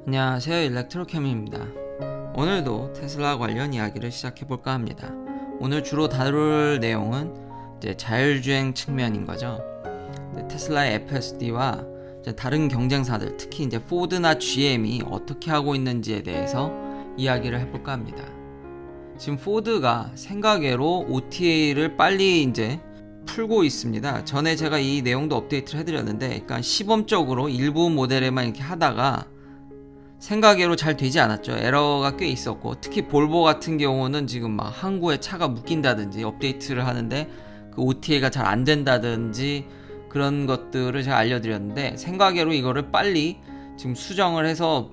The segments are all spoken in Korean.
안녕하세요, 일렉트로캠입니다. 오늘도 테슬라 관련 이야기를 시작해볼까 합니다. 오늘 주로 다룰 내용은 이제 자율주행 측면인 거죠. 테슬라의 FSD와 다른 경쟁사들, 특히 이제 포드나 GM이 어떻게 하고 있는지에 대해서 이야기를 해볼까 합니다. 지금 포드가 생각외로 OTA를 빨리 이제 풀고 있습니다. 전에 제가 이 내용도 업데이트를 해드렸는데, 그러니까 시범적으로 일부 모델에만 이렇게 하다가 생각외로 잘 되지 않았죠. 에러가 꽤 있었고, 특히 볼보 같은 경우는 지금 막 항구에 차가 묶인다든지 업데이트를 하는데 그 OTA가 잘 안 된다든지 그런 것들을 제가 알려드렸는데, 생각외로 이거를 빨리 지금 수정을 해서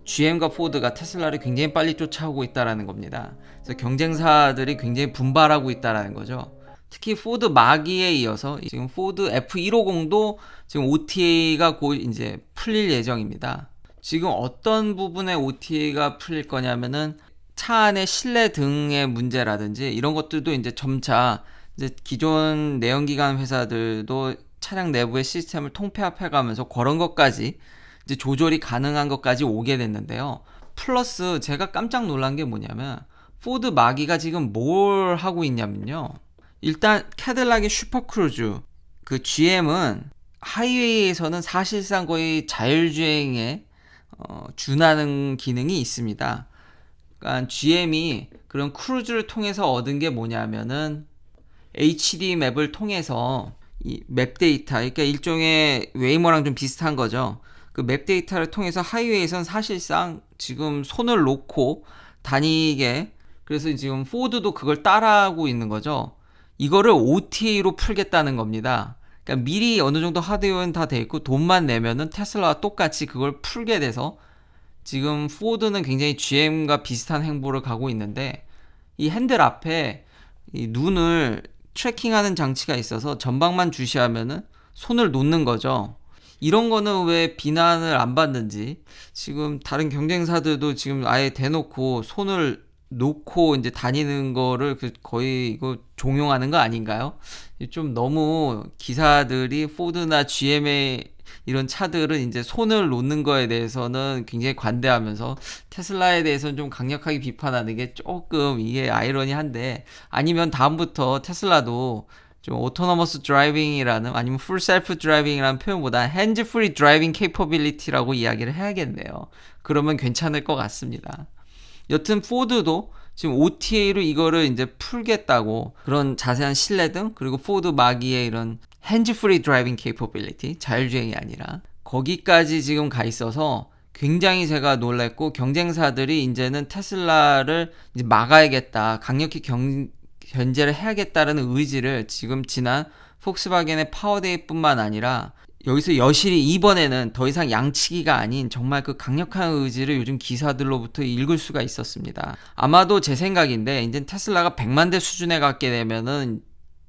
GM과 포드가 테슬라를 굉장히 빨리 쫓아오고 있다는 겁니다. 그래서 경쟁사들이 굉장히 분발하고 있다는 거죠. 특히 포드 마기에 이어서 지금 포드 F150도 지금 OTA가 곧 이제 풀릴 예정입니다. 지금 어떤 부분에 OTA가 풀릴 거냐면은 차 안의 실내 등의 문제라든지 이런 것들도 이제 점차 이제 기존 내연기관 회사들도 차량 내부의 시스템을 통폐합해가면서 그런 것까지 이제 조절이 가능한 것까지 오게 됐는데요. 플러스 제가 깜짝 놀란 게 뭐냐면 포드 마기가 지금 뭘 하고 있냐면요. 일단 캐딜락의 슈퍼크루즈, 그 GM은 하이웨이에서는 사실상 거의 자율주행에 준하는 기능이 있습니다. 그러니까 GM이 그런 크루즈를 통해서 얻은 게 뭐냐면은 HD 맵을 통해서 이 맵 데이터, 그러니까 일종의 웨이모랑 좀 비슷한 거죠. 그 맵 데이터를 통해서 하이웨이에선 사실상 지금 손을 놓고 다니게, 그래서 지금 포드도 그걸 따라하고 있는 거죠. 이거를 OTA로 풀겠다는 겁니다. 그러니까 미리 어느 정도 하드웨어는 다 돼 있고 돈만 내면은 테슬라와 똑같이 그걸 풀게 돼서 지금 포드는 굉장히 GM과 비슷한 행보를 가고 있는데, 이 핸들 앞에 이 눈을 트래킹하는 장치가 있어서 전방만 주시하면은 손을 놓는 거죠. 이런 거는 왜 비난을 안 받는지, 지금 다른 경쟁사들도 지금 아예 대놓고 손을 놓고 이제 다니는 거를 거의 이거 종용하는 거 아닌가요? 좀 너무 기사들이 포드나 GM의 이런 차들은 이제 손을 놓는 거에 대해서는 굉장히 관대하면서 테슬라에 대해서는 좀 강력하게 비판하는 게 조금 이게 아이러니한데, 아니면 다음부터 테슬라도 좀 오토노머스 드라이빙이라는, 아니면 풀 셀프 드라이빙이라는 표현보다 핸즈 프리 드라이빙 케이퍼빌리티라고 이야기를 해야겠네요. 그러면 괜찮을 것 같습니다. 여튼 포드도 지금 OTA로 이거를 이제 풀겠다고, 그런 자세한 실내등, 그리고 포드 마기의 이런 핸즈 프리 드라이빙 케이퍼빌리티, 자율주행이 아니라 거기까지 지금 가 있어서 굉장히 제가 놀랐고, 경쟁사들이 이제는 테슬라를 이제 막아야겠다, 강력히 견제를 해야겠다라는 의지를 지금 지난 폭스바겐의 파워데이뿐만 아니라 여기서 여실히 이번에는 더 이상 양치기가 아닌 정말 그 강력한 의지를 요즘 기사들로부터 읽을 수가 있었습니다. 아마도 제 생각인데, 이제 테슬라가 100만 대 수준에 갖게 되면은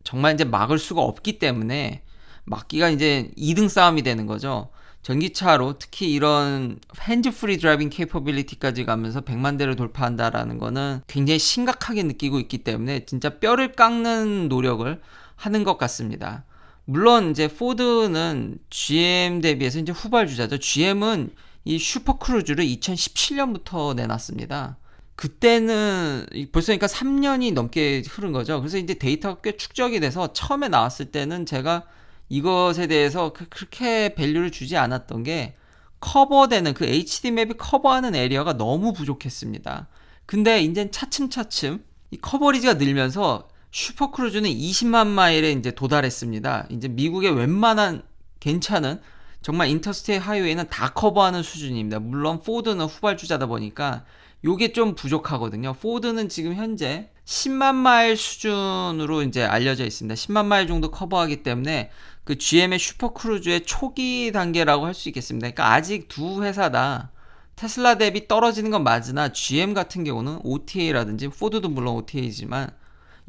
정말 이제 막을 수가 없기 때문에 막기가 이제 2등 싸움이 되는 거죠. 전기차로 특히 이런 핸즈 프리 드라이빙 케이퍼빌리티까지 가면서 100만 대를 돌파한다라는 거는 굉장히 심각하게 느끼고 있기 때문에 진짜 뼈를 깎는 노력을 하는 것 같습니다. 물론 이제 포드는 GM 대비해서 이제 후발주자죠. GM은 이 슈퍼크루즈를 2017년부터 내놨습니다. 그때는 벌써 그러니까 3년이 넘게 흐른 거죠. 그래서 이제 데이터가 꽤 축적이 돼서 처음에 나왔을 때는 제가 이것에 대해서 그렇게 밸류를 주지 않았던 게, 커버되는 그 HD 맵이 커버하는 에리어가 너무 부족했습니다. 근데 이제 차츰차츰 이 커버리지가 늘면서 슈퍼크루즈는 20만 마일에 이제 도달했습니다. 이제 미국의 웬만한 괜찮은 정말 인터스테이트 하이웨이는 다 커버하는 수준입니다. 물론 포드는 후발주자다 보니까 요게 좀 부족하거든요. 포드는 지금 현재 10만 마일 수준으로 이제 알려져 있습니다. 10만 마일 정도 커버하기 때문에 그 GM의 슈퍼크루즈의 초기 단계라고 할 수 있겠습니다. 그러니까 아직 두 회사 다 테슬라 대비 떨어지는 건 맞으나, GM 같은 경우는 OTA라든지 포드도 물론 OTA지만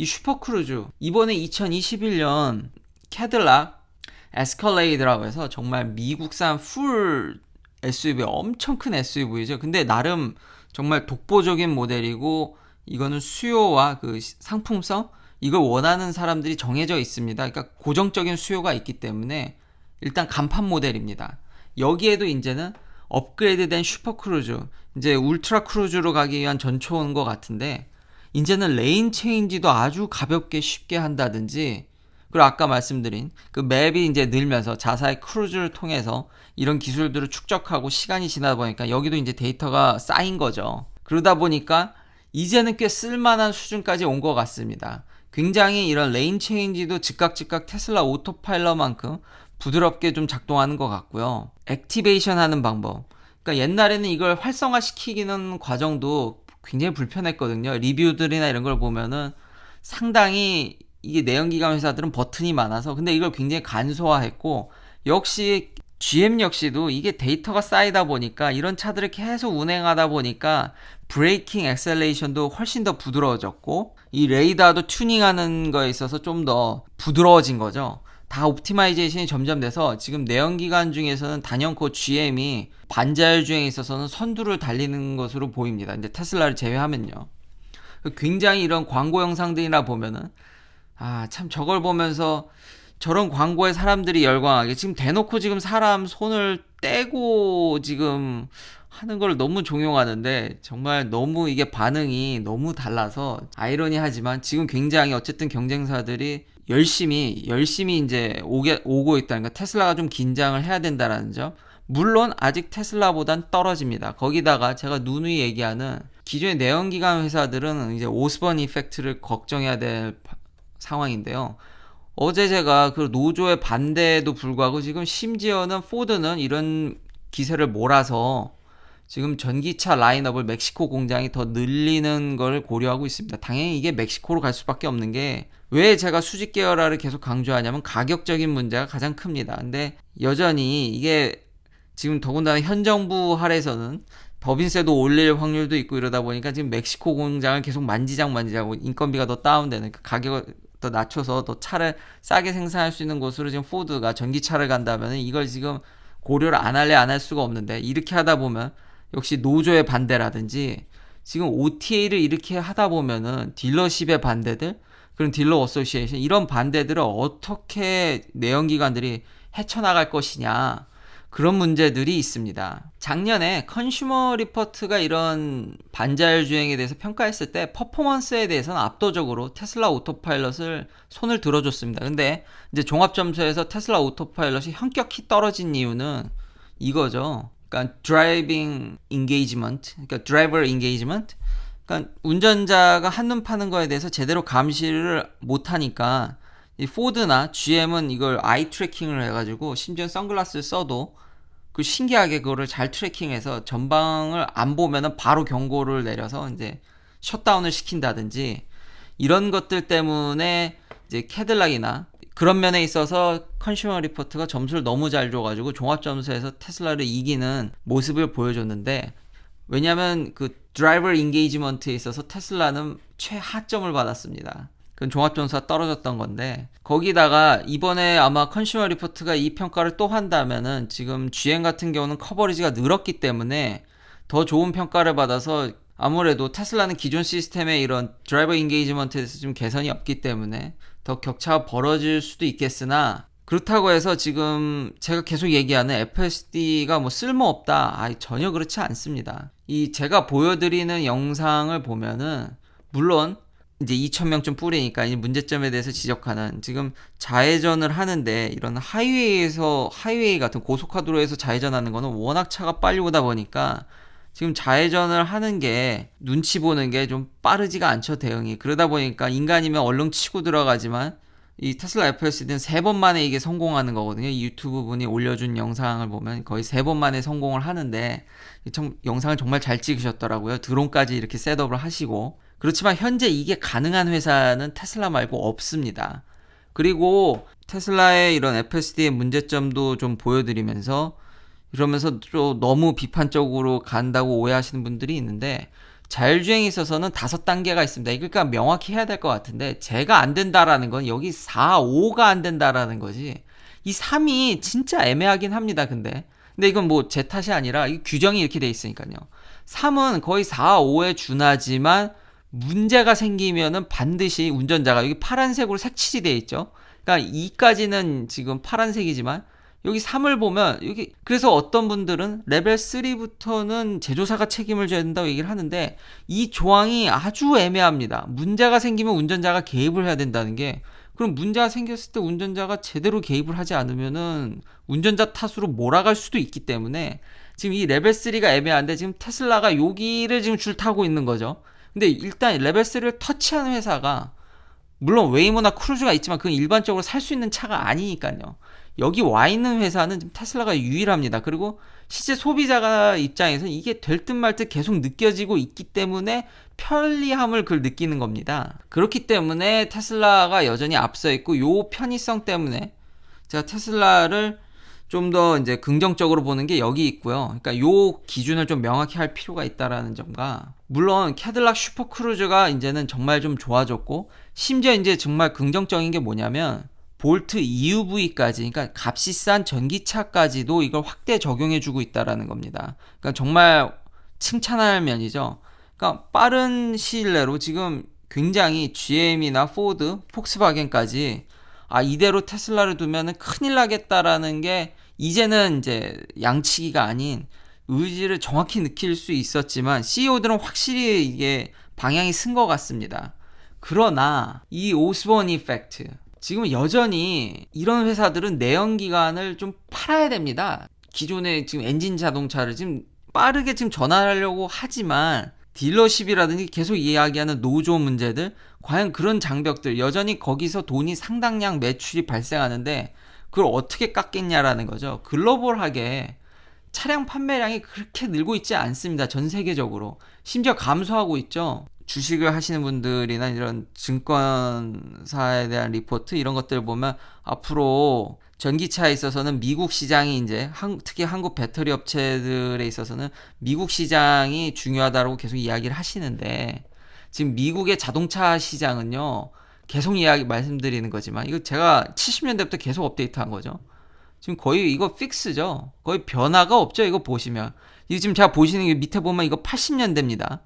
이 슈퍼크루즈 이번에 2021년 캐딜락 에스컬레이드라고 해서 정말 미국산 풀 SUV, 엄청 큰 SUV죠. 근데 나름 정말 독보적인 모델이고, 이거는 수요와 그 상품성, 이걸 원하는 사람들이 정해져 있습니다. 그러니까 고정적인 수요가 있기 때문에 일단 간판 모델입니다. 여기에도 이제는 업그레이드된 슈퍼크루즈, 이제 울트라 크루즈로 가기 위한 전초인 것 같은데, 이제는 레인 체인지도 아주 가볍게 쉽게 한다든지, 그리고 아까 말씀드린 그 맵이 이제 늘면서 자사의 크루즈를 통해서 이런 기술들을 축적하고 시간이 지나다 보니까 여기도 이제 데이터가 쌓인 거죠. 그러다 보니까 이제는 꽤 쓸만한 수준까지 온 것 같습니다. 굉장히 이런 레인 체인지도 즉각 테슬라 오토파일럿만큼 부드럽게 좀 작동하는 것 같고요. 액티베이션 하는 방법. 그러니까 옛날에는 이걸 활성화시키는 과정도 굉장히 불편했거든요. 리뷰들이나 이런 걸 보면은 상당히 이게 내연기관 회사들은 버튼이 많아서, 근데 이걸 굉장히 간소화했고, 역시 GM 역시도 이게 데이터가 쌓이다 보니까 이런 차들을 계속 운행하다 보니까 브레이킹 엑셀레이션도 훨씬 더 부드러워졌고, 이 레이더도 튜닝하는 거에 있어서 좀 더 부드러워진 거죠. 다 옵티마이제이션이 점점 돼서 지금 내연기관 중에서는 단연코 GM이 반자율주행에 있어서는 선두를 달리는 것으로 보입니다. 이제 테슬라를 제외하면요. 굉장히 이런 광고 영상들이나 보면은 참 저걸 보면서 저런 광고에 사람들이 열광하게, 지금 대놓고 지금 사람 손을 떼고 지금 하는 걸 너무 종용하는데, 정말 너무 이게 반응이 너무 달라서 아이러니하지만 지금 굉장히 어쨌든 경쟁사들이 열심히 이제 오고 있다는 거, 테슬라가 좀 긴장을 해야 된다라는 점. 물론 아직 테슬라보단 떨어집니다. 거기다가 제가 누누이 얘기하는 기존의 내연기관 회사들은 이제 오스번 이펙트를 걱정해야 될 상황인데요. 어제 제가 그 노조의 반대에도 불구하고 지금 심지어는 포드는 이런 기세를 몰아서 지금 전기차 라인업을 멕시코 공장이 더 늘리는 걸 고려하고 있습니다. 당연히 이게 멕시코로 갈 수밖에 없는 게, 왜 제가 수직 계열화를 계속 강조하냐면 가격적인 문제가 가장 큽니다. 근데 여전히 이게 지금 더군다나 현 정부 하에서는 법인세도 올릴 확률도 있고 이러다 보니까 지금 멕시코 공장을 계속 만지작하고 인건비가 더 다운되는, 그 가격을 더 낮춰서 더 차를 싸게 생산할 수 있는 곳으로 지금 포드가 전기차를 간다면 이걸 지금 고려를 안 할 수가 없는데, 이렇게 하다 보면 역시 노조의 반대라든지 지금 OTA를 이렇게 하다 보면은 딜러십의 반대들, 그런 딜러 어소시에이션, 이런 반대들을 어떻게 내연기관들이 헤쳐나갈 것이냐, 그런 문제들이 있습니다. 작년에 컨슈머 리포트가 이런 반자율 주행에 대해서 평가했을 때 퍼포먼스에 대해서는 압도적으로 테슬라 오토파일럿을 손을 들어줬습니다. 근데 이제 종합점수에서 테슬라 오토파일럿이 현격히 떨어진 이유는 이거죠. 그러니까 드라이빙 인게이지먼트, 그러니까 드라이버 인게이지먼트, 그러니까 운전자가 한눈 파는 거에 대해서 제대로 감시를 못하니까 이 포드나 GM은 이걸 아이 트래킹을 해가지고 심지어 선글라스를 써도 그 신기하게 그거를 잘 트래킹해서 전방을 안 보면은 바로 경고를 내려서 이제 셧다운을 시킨다든지, 이런 것들 때문에 이제 캐딜락이나 그런 면에 있어서 컨슈머 리포트가 점수를 너무 잘 줘가지고 종합점수에서 테슬라를 이기는 모습을 보여줬는데, 왜냐면 그 드라이버 인게이지먼트에 있어서 테슬라는 최하점을 받았습니다. 그건 종합점수가 떨어졌던 건데, 거기다가 이번에 아마 컨슈머 리포트가 이 평가를 또 한다면은 지금 GM 같은 경우는 커버리지가 늘었기 때문에 더 좋은 평가를 받아서, 아무래도 테슬라는 기존 시스템의 이런 드라이버 인게이지먼트에 대해서 좀 개선이 없기 때문에 더 격차가 벌어질 수도 있겠으나, 그렇다고 해서 지금 제가 계속 얘기하는 FSD가 뭐 쓸모없다, 전혀 그렇지 않습니다. 이 제가 보여드리는 영상을 보면은 물론 이제 2,000명쯤 뿌리니까 이 문제점에 대해서 지적하는, 지금 좌회전을 하는데 이런 하이웨이 같은 고속화도로에서 좌회전하는 거는 워낙 차가 빨리 오다 보니까 지금 좌회전을 하는 게 눈치 보는 게 좀 빠르지가 않죠, 대응이. 그러다 보니까 인간이면 얼른 치고 들어가지만 이 테슬라 FSD는 3번 만에 이게 성공하는 거거든요. 이 유튜브 분이 올려준 영상을 보면 거의 3번 만에 성공을 하는데, 영상을 정말 잘 찍으셨더라고요. 드론까지 이렇게 셋업을 하시고. 그렇지만 현재 이게 가능한 회사는 테슬라 말고 없습니다. 그리고 테슬라의 이런 FSD의 문제점도 좀 보여드리면서, 이러면서 좀 너무 비판적으로 간다고 오해하시는 분들이 있는데, 자율주행에 있어서는 5단계가 있습니다. 그러니까 명확히 해야 될 것 같은데, 제가 안 된다라는 건 여기 4, 5가 안 된다라는 거지, 이 3이 진짜 애매하긴 합니다. 근데 이건 뭐 제 탓이 아니라 이 규정이 이렇게 돼 있으니까요. 3은 거의 4, 5에 준하지만 문제가 생기면은 반드시 운전자가, 여기 파란색으로 색칠이 돼 있죠. 그러니까 2까지는 지금 파란색이지만 여기 3을 보면 여기 그래서 어떤 분들은 레벨 3부터는 제조사가 책임을 져야 된다고 얘기를 하는데 이 조항이 아주 애매합니다. 문제가 생기면 운전자가 개입을 해야 된다는 게 그럼 문제가 생겼을 때 운전자가 제대로 개입을 하지 않으면은 운전자 탓으로 몰아갈 수도 있기 때문에 지금 이 레벨 3가 애매한데 지금 테슬라가 여기를 지금 줄 타고 있는 거죠. 근데 일단 레벨 3를 터치하는 회사가 물론 웨이모나 크루즈가 있지만 그건 일반적으로 살 수 있는 차가 아니니까요. 여기 와 있는 회사는 지금 테슬라가 유일합니다. 그리고 실제 소비자가 입장에서는 이게 될 듯 말 듯 계속 느껴지고 있기 때문에 편리함을 그걸 느끼는 겁니다. 그렇기 때문에 테슬라가 여전히 앞서 있고 요 편의성 때문에 제가 테슬라를 좀 더 이제 긍정적으로 보는 게 여기 있고요. 그러니까 요 기준을 좀 명확히 할 필요가 있다라는 점과 물론 캐딜락 슈퍼크루즈가 이제는 정말 좀 좋아졌고 심지어 이제 정말 긍정적인 게 뭐냐면 볼트 EUV까지 그러니까 값이 싼 전기차까지도 이걸 확대 적용해주고 있다라는 겁니다. 그러니까 정말 칭찬할 면이죠. 그러니까 빠른 시일 내로 지금 굉장히 GM이나 포드, 폭스바겐까지 이대로 테슬라를 두면은 큰일 나겠다라는 게 이제는 이제 양치기가 아닌 의지를 정확히 느낄 수 있었지만 CEO들은 확실히 이게 방향이 쓴 것 같습니다. 그러나 이 오스본 이펙트 지금 여전히 이런 회사들은 내연기관을 좀 팔아야 됩니다. 기존의 지금 엔진 자동차를 지금 빠르게 지금 전환하려고 하지만 딜러십이라든지 계속 이야기하는 노조 문제들 과연 그런 장벽들 여전히 거기서 돈이 상당량 매출이 발생하는데 그걸 어떻게 깎겠냐라는 거죠. 글로벌하게 차량 판매량이 그렇게 늘고 있지 않습니다. 전 세계적으로. 심지어 감소하고 있죠. 주식을 하시는 분들이나 이런 증권사에 대한 리포트 이런 것들을 보면 앞으로 전기차에 있어서는 미국 시장이 이제 특히 한국 배터리 업체들에 있어서는 미국 시장이 중요하다고 계속 이야기를 하시는데 지금 미국의 자동차 시장은요 계속 말씀드리는 거지만 이거 제가 70년대부터 계속 업데이트한 거죠. 지금 거의 이거 픽스죠. 거의 변화가 없죠. 이거 보시면 이거 지금 제가 보시는 게 밑에 보면 이거 80년대입니다.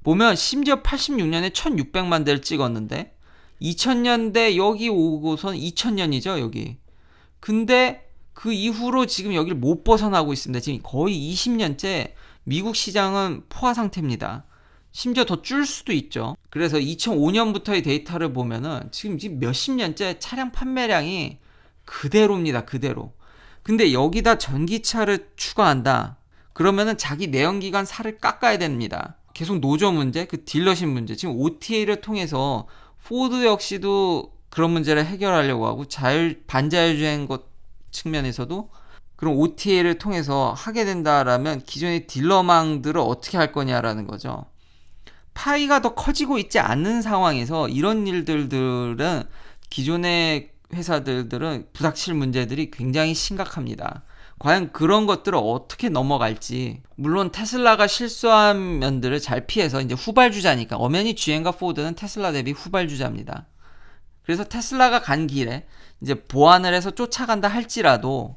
보면 심지어 86년에 1600만 대를 찍었는데 2000년대 여기 오고선 2000년이죠 여기. 근데 그 이후로 지금 여기를 못 벗어나고 있습니다. 지금 거의 20년째 미국 시장은 포화 상태입니다. 심지어 더 줄 수도 있죠. 그래서 2005년부터의 데이터를 보면은 지금 몇십 년째 차량 판매량이 그대로입니다. 그대로. 근데 여기다 전기차를 추가한다. 그러면은 자기 내연기관 살을 깎아야 됩니다. 계속 노조 문제, 그 딜러십 문제. 지금 OTA를 통해서 포드 역시도 그런 문제를 해결하려고 하고 반자율주행 것 측면에서도 그런 OTA를 통해서 하게 된다라면 기존의 딜러망들을 어떻게 할 거냐라는 거죠. 파이가 더 커지고 있지 않는 상황에서 이런 일들은 기존의 회사들은 부닥칠 문제들이 굉장히 심각합니다. 과연 그런 것들을 어떻게 넘어갈지. 물론 테슬라가 실수한 면들을 잘 피해서 이제 후발주자니까 엄연히 GM과 포드는 테슬라 대비 후발주자입니다. 그래서 테슬라가 간 길에 이제 보완을 해서 쫓아간다 할지라도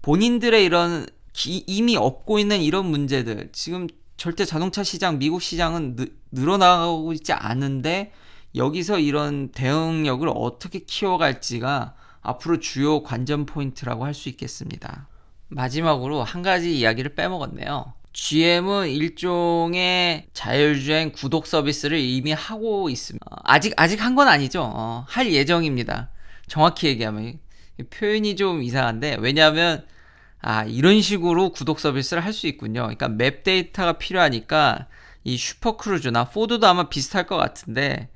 본인들의 이런 이미 얻고 있는 이런 문제들 지금 절대 자동차 시장 미국 시장은 늘어나고 있지 않은데 여기서 이런 대응력을 어떻게 키워갈지가 앞으로 주요 관전 포인트라고 할 수 있겠습니다. 마지막으로 한 가지 이야기를 빼먹었네요. GM은 일종의 자율주행 구독 서비스를 이미 하고 있습니다. 아직 한 건 아니죠. 할 예정입니다. 정확히 얘기하면 표현이 좀 이상한데 왜냐하면 이런 식으로 구독 서비스를 할 수 있군요. 그러니까 맵 데이터가 필요하니까 이 슈퍼크루즈나 포드도 아마 비슷할 것 같은데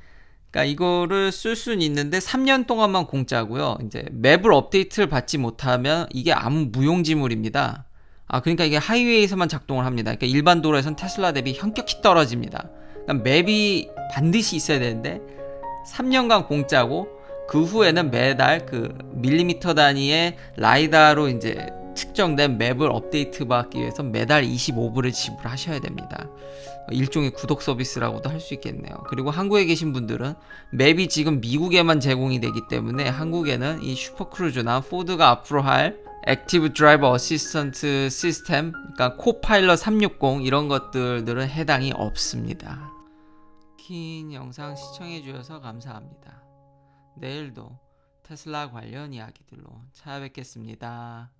그러니까 이거를 쓸 수는 있는데 3년 동안만 공짜고요. 이제 맵을 업데이트를 받지 못하면 이게 아무 무용지물입니다. 그러니까 이게 하이웨이에서만 작동을 합니다. 그러니까 일반 도로에선 테슬라 대비 현격히 떨어집니다. 그러니까 맵이 반드시 있어야 되는데 3년간 공짜고 그 후에는 매달 그 밀리미터 단위의 라이다로 이제 측정된 맵을 업데이트 받기 위해서 매달 25불을 지불하셔야 됩니다. 일종의 구독 서비스라고도 할 수 있겠네요. 그리고 한국에 계신 분들은 맵이 지금 미국에만 제공이 되기 때문에 한국에는 이 슈퍼크루즈나 포드가 앞으로 할 액티브 드라이버 어시스턴트 시스템, 그러니까 코파일럿 360 이런 것들은 해당이 없습니다. 긴 영상 시청해 주셔서 감사합니다. 내일도 테슬라 관련 이야기들로 찾아뵙겠습니다.